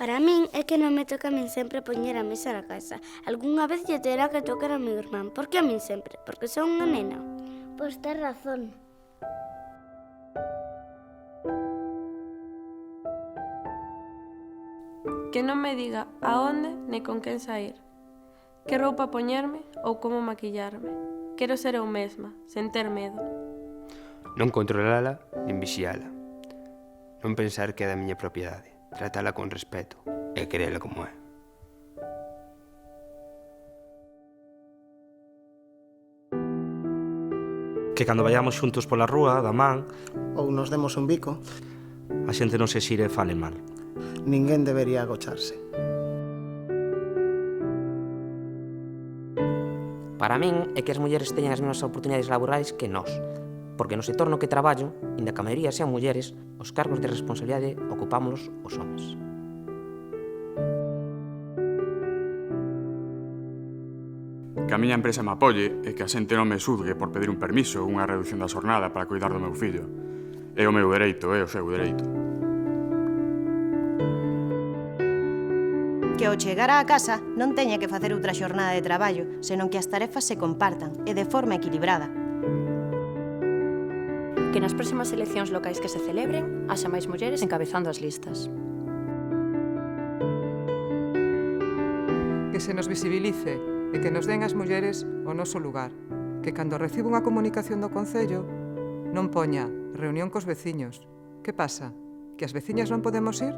Para min é que non me toca a min sempre poñer a mesa na casa. Algúnha vez lle terá que tocar a meu irmán. Por que a min sempre? Porque son unha nena. Pois tes razón. Que non me diga a onde nem con quen sair. Que roupa poñerme ou como maquillarme. Quero ser eu mesma, sen ter medo. Non controlala nin vixiala. Non pensar que é da miña propiedade. Tratala con respeto e querela como é. Que cando vayamos xuntos pola rúa, da man, ou nos demos un bico, a xente non se xire e fale mal. ninguén debería agocharse. Para min é que as mulleres teñen as mesmas oportunidades laborais que nós, porque no sector no que traballo, inda que a maioría sean mulleres, os cargos de responsabilidade ocupámolos os homes. Que a miña empresa me apoie e que a xente non me xudgue por pedir un permiso ou unha reducción da xornada para cuidar do meu fillo. É o meu dereito, é o seu dereito. Que ao chegar á casa non teña que facer outra xornada de traballo, senón que as tarefas se compartan e de forma equilibrada. Que nas próximas eleccións locais que se celebren, haxa máis mulleres encabezando as listas. Que se nos visibilice e que nos den as mulleres o noso lugar. Que cando recibo unha comunicación do Concello non poña reunión cos veciños. Que pasa? Que as veciñas non podemos ir?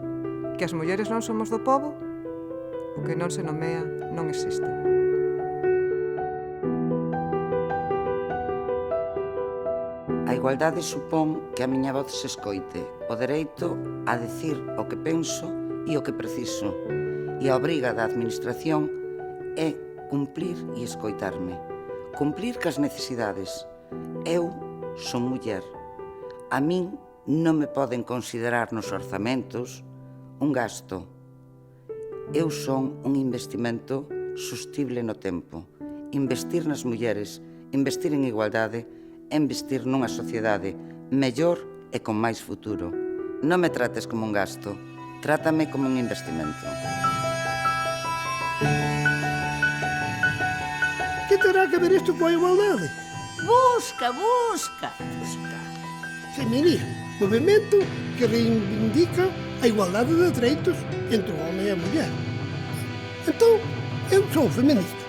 Que as mulleres non somos do pobo? O que non se nomea non existe. A igualdade supón que a miña voz se escoite, o dereito a decir o que penso e o que preciso. E a obriga da administración é cumplir e escoitarme. Cumplir cas necesidades. Eu son muller. A min non me poden considerar nos orzamentos un gasto. Eu son un investimento sostible no tempo. Investir nas mulleres, investir en igualdade, investir nunha sociedade mellor e con máis futuro. Non me trates como un gasto, trátame como un investimento. Que terá que ver isto coa igualdade? Busca. Feminismo, movimento que reivindica a igualdade de dereitos entre o home e a muller. Entón, eu sou feminista.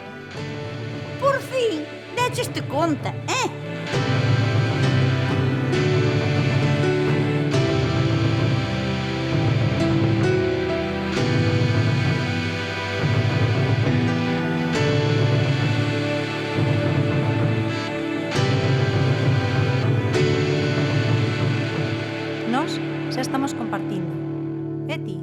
Por fin, decheste conta, Nós xa estamos compartindo. E ti?